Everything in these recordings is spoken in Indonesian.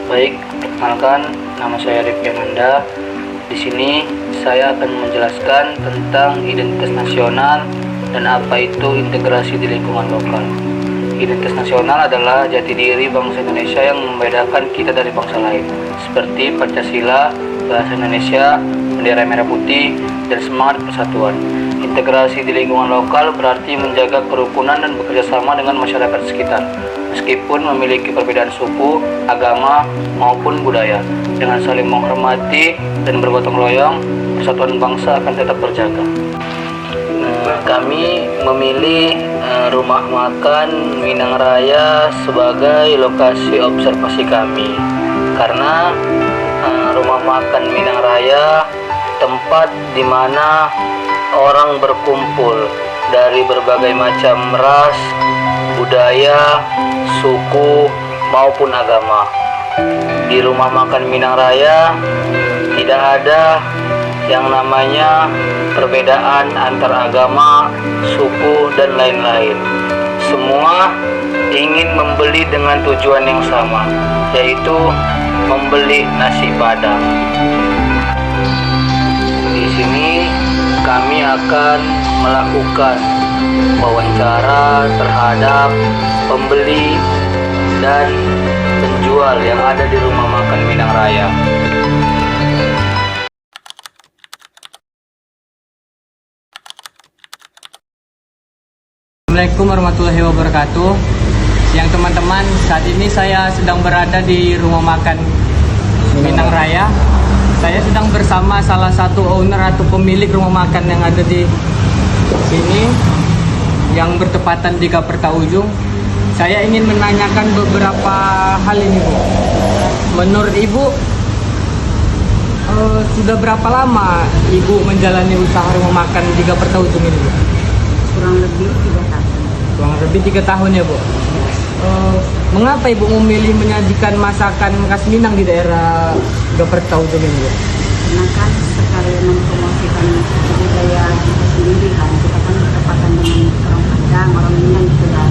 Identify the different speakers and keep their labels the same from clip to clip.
Speaker 1: Baik, perkenalkan, nama saya Rifki Amanda. Di sini saya akan menjelaskan tentang identitas nasional dan apa itu integrasi di lingkungan lokal. Identitas nasional adalah jati diri bangsa Indonesia yang membedakan kita dari bangsa lain, seperti Pancasila, bahasa Indonesia, bendera merah putih, dan semangat persatuan. Integrasi di lingkungan lokal berarti menjaga kerukunan dan bekerja sama dengan masyarakat sekitar, meskipun memiliki perbedaan suku, agama, maupun budaya. Dengan saling menghormati dan bergotong royong, persatuan bangsa akan tetap terjaga. Kami memilih rumah makan Minang Raya sebagai lokasi observasi kami, karena rumah makan Minang Raya tempat di mana orang berkumpul dari berbagai macam ras, budaya, suku, maupun agama. Di rumah makan Minang Raya tidak ada yang namanya perbedaan antar agama, suku, dan lain-lain. Semua ingin membeli dengan tujuan yang sama, yaitu membeli nasi Padang. Di sini kami akan melakukan wawancara terhadap pembeli dan penjual yang ada di rumah makan Minang Raya.
Speaker 2: Assalamualaikum warahmatullahi wabarakatuh. Yang teman-teman, saat ini saya sedang berada di rumah makan Minang Raya. Saya sedang bersama salah satu owner atau pemilik rumah makan yang ada di sini, yang bertepatan di Kertaujung. Saya ingin menanyakan beberapa hal ini, Bu. Menurut Ibu, sudah berapa lama Ibu menjalani usaha rumah makan di Kertaujung ini, Bu?
Speaker 3: Kurang lebih 3 tahun.
Speaker 2: Kurang lebih 3 tahun ya, Bu. Mengapa Ibu memilih menyajikan masakan khas Minang di daerah Kertaujung ini, Bu?
Speaker 3: Karena kan sekali mempromosikan budaya kita sendiri kan, kita kan bertepatan dengan orang Padang, orang Minang gitu kan.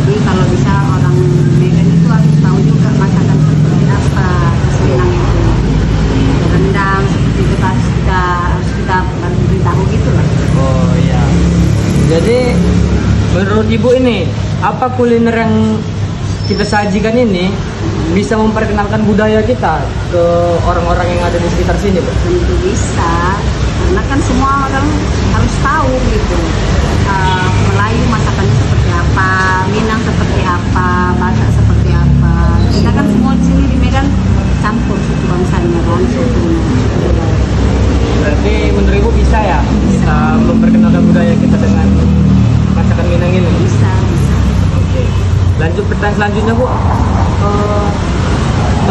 Speaker 3: Jadi kalau bisa orang Medan itu harus tahu juga masakan seperti apa khas Minang itu. Rendang seperti itu harus kita beritahu gitu lah.
Speaker 2: Oh iya. Jadi menurut Ibu ini, apa kuliner yang kita sajikan ini bisa memperkenalkan budaya kita ke orang-orang yang ada di sekitar sini, Bu?
Speaker 3: Tentu bisa, karena kan semua orang harus tahu gitu. Melayu masakannya seperti apa, Minang seperti apa, Batak seperti apa. Kita kan semua di sini di Medan campur suku bangsanya kan, sukunya.
Speaker 2: Berarti menurut Ibu bisa ya? Bisa memperkenalkan budaya kita dengan masakan Minang ini?
Speaker 3: Bisa.
Speaker 2: Oke. Lanjut pertanyaan selanjutnya, Bu.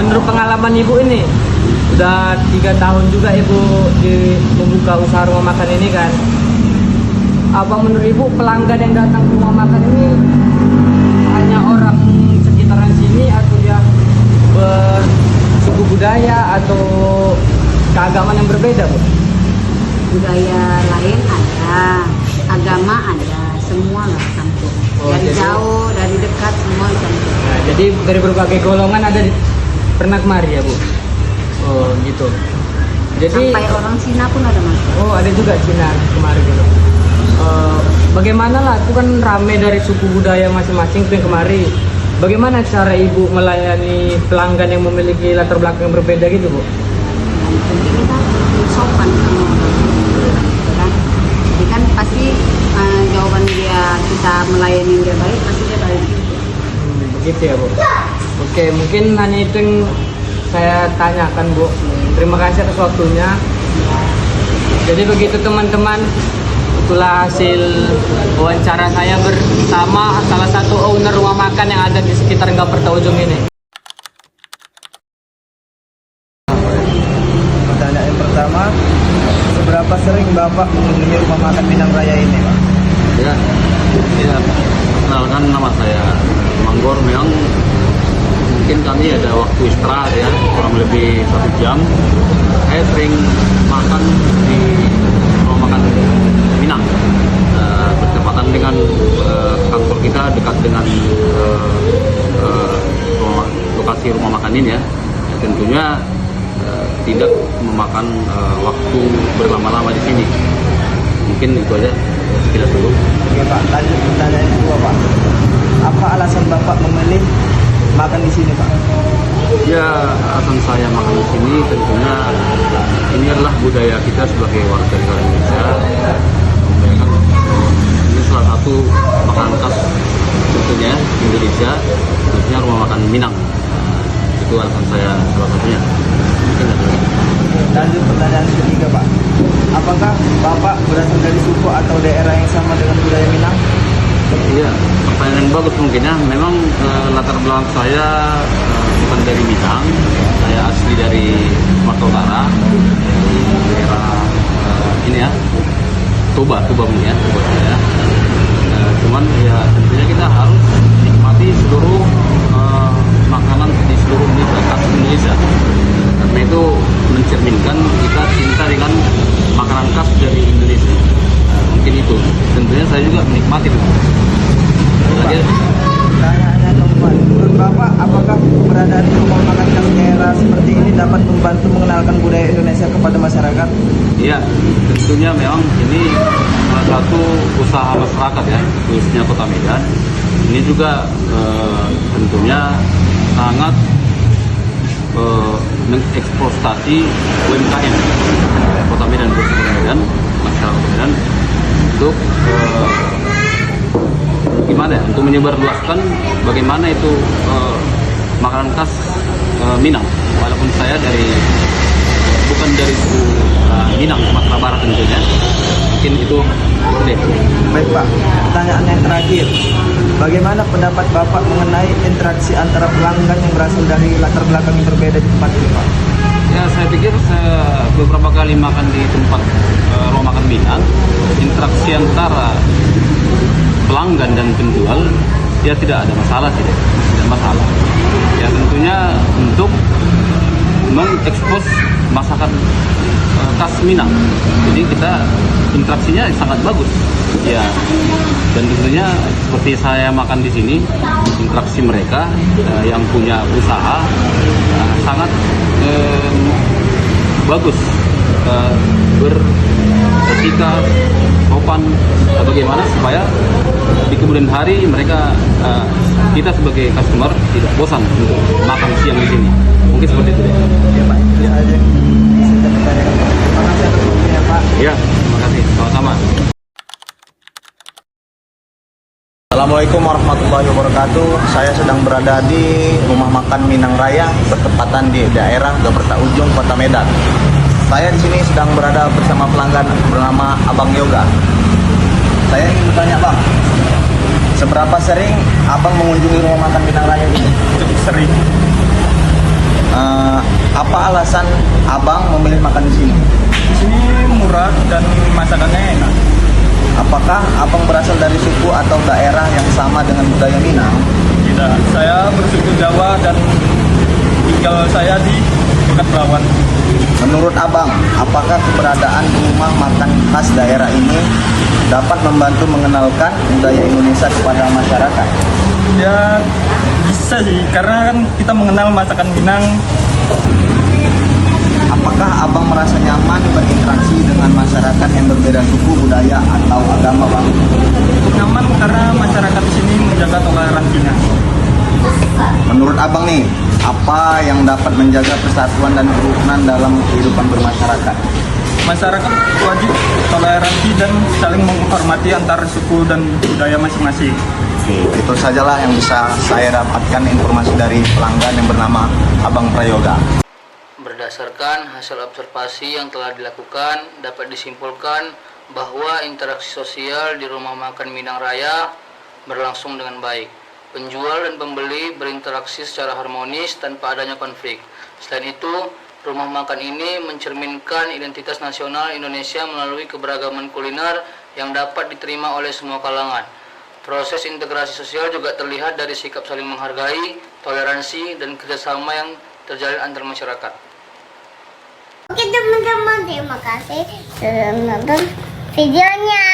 Speaker 2: Menurut pengalaman Ibu ini, udah 3 tahun juga Ibu membuka usaha rumah makan ini kan. Apa menurut Ibu pelanggan yang datang ke rumah makan ini hanya orang sekitaran sini atau yang bersuku budaya atau keagamaan yang berbeda, Bu?
Speaker 3: Budaya lain ada, agama ada, semua lah campur. Dari jauh, dari dekat, semua campur.
Speaker 2: Nah, jadi dari berbagai golongan ada pernah kemari ya, Bu? Oh gitu. Jadi
Speaker 3: Sampai orang Cina pun ada masuk.
Speaker 2: oh ada juga Cina kemarin gitu. Bagaimana lah, itu kan rame dari suku budaya masing-masing tuh yang kemari. Bagaimana cara Ibu melayani pelanggan yang memiliki latar belakang yang berbeda gitu, Bu?
Speaker 3: Dan tentu kita sopan sama orang gitu kan. Jadi kan pasti jawaban dia, kita melayani dia baik, pasti dia baik gitu.
Speaker 2: Begitu ya, Bu. Oke, mungkin hanya itu yang saya tanyakan, Bu. Terima kasih atas waktunya. Jadi begitu teman-teman, itulah hasil wawancara saya bersama salah satu owner rumah makan yang ada di sekitar Kertaujung ini.
Speaker 4: Pertanyaan yang pertama, seberapa sering Bapak mengunjungi rumah makan Minang Raya ini, Pak?
Speaker 5: Ya, kenalkan nama saya Manggor. Memang mungkin kami ada waktu istirahat ya, kurang lebih 1 jam. Saya sering makan di rumah makan Minang, bertepatan dengan kantor kita dekat dengan lokasi rumah makan ini ya. tentunya tidak memakan waktu berlama-lama di sini. Mungkin itu aja sekilas dulu.
Speaker 4: Oke Pak, lanjut pertanyaan kedua Pak. Apa alasan Bapak memilih makan di sini Pak?
Speaker 5: Ya, alasan saya makan di sini tentunya ini adalah budaya kita sebagai warga negara Indonesia. Ini salah satu makanan khas tentunya Indonesia, khususnya rumah makan Minang. Itu alasan saya salah satunya. Mungkin ada lagi.
Speaker 4: Lanjut pertanyaan ketiga Pak. Apakah Bapak berasal dari suku atau daerah yang sama dengan budaya Minang?
Speaker 5: Iya, pertanyaan yang bagus mungkin ya. Memang latar belakang saya bukan dari Minang. Saya asli dari Sumatera Utara, dari daerah ini ya, Toba mungkin ya, Toba saya. Cuman ya tentunya kita harus nikmati seluruh makanan di seluruh Indonesia, khas Indonesia. Karena itu mencerminkan kita cinta dengan makanan khas dari Indonesia. Mungkin itu. Tentunya saya juga menikmati itu. Lagi.
Speaker 4: Pertanyaannya keempat. Menurut Bapak, apakah keberadaan rumah makan khas daerah seperti ini dapat membantu mengenalkan budaya Indonesia kepada masyarakat?
Speaker 5: Iya, tentunya memang ini salah satu usaha masyarakat ya, khususnya Kota Medan. Ini juga tentunya sangat mengeksploitasi UMKM Kota Medan, masyarakat Kota Medan untuk gimana ya, untuk menyebarluaskan bagaimana itu makanan khas Minang. Walaupun saya bukan dari suku Minang, Sumatera Barat tentunya. Mungkin itu deh.
Speaker 4: Baik Pak, pertanyaan yang terakhir. Bagaimana pendapat Bapak mengenai interaksi antara pelanggan yang berasal dari latar belakang yang berbeda di tempat ini Pak?
Speaker 5: Ya, saya pikir saya beberapa kali makan di tempat rumah makan Minang, interaksi antara pelanggan dan penjual ya tidak ada masalah, tidak masalah. Ya tentunya untuk mengekspos masakan khas Minang, jadi kita interaksinya sangat bagus. Ya, dan tentunya seperti saya makan di sini, interaksi mereka yang punya usaha sangat bagus, beretika, sopan, bagaimana supaya di kemudian hari mereka kita sebagai customer tidak bosan untuk makan siang di sini. Mungkin seperti itu deh.
Speaker 4: Ya Pak, ya aja. Saya pertanyaan. Terima kasih atas waktunya Pak.
Speaker 5: Ya, terima kasih. Sama-sama.
Speaker 4: Assalamualaikum warahmatullahi wabarakatuh. Saya sedang berada di rumah makan Minang Raya, bertepatan di daerah Gaberta Ujung, Kota Medan. Saya di sini sedang berada bersama pelanggan bernama Abang Yoga. Saya ingin bertanya Bang, seberapa sering Abang mengunjungi rumah makan Minang Raya ini?
Speaker 6: Cukup sering.
Speaker 4: Apa alasan Abang memilih makan di sini?
Speaker 6: Di sini murah dan masakannya enak.
Speaker 4: Apakah Abang berasal dari suku atau daerah yang sama dengan budaya Minang?
Speaker 6: Tidak, saya bersuku Jawa dan tinggal saya di dekat Belawan.
Speaker 4: Menurut Abang, apakah keberadaan rumah makan khas daerah ini dapat membantu mengenalkan budaya Indonesia kepada masyarakat?
Speaker 6: Ya bisa sih, karena kan kita mengenal masakan Minang.
Speaker 4: Apakah Abang merasa nyaman berinteraksi dengan masyarakat yang berbeda suku, budaya, atau agama, Bang?
Speaker 6: Cukup nyaman karena masyarakat di sini menjaga toleransinya.
Speaker 4: Menurut Abang nih, apa yang dapat menjaga persatuan dan kerukunan dalam kehidupan bermasyarakat?
Speaker 6: Masyarakat wajib toleransi dan saling menghormati antar suku dan budaya masing-masing.
Speaker 4: Oke, itu sajalah yang bisa saya dapatkan informasi dari pelanggan yang bernama Abang Prayoga.
Speaker 1: Berdasarkan hasil observasi yang telah dilakukan, dapat disimpulkan bahwa interaksi sosial di rumah makan Minang Raya berlangsung dengan baik. Penjual dan pembeli berinteraksi secara harmonis tanpa adanya konflik. Selain itu, rumah makan ini mencerminkan identitas nasional Indonesia melalui keberagaman kuliner yang dapat diterima oleh semua kalangan. Proses integrasi sosial juga terlihat dari sikap saling menghargai, toleransi, dan kerjasama yang terjalin antar masyarakat.
Speaker 7: Oke teman-teman, terima kasih sudah menonton videonya.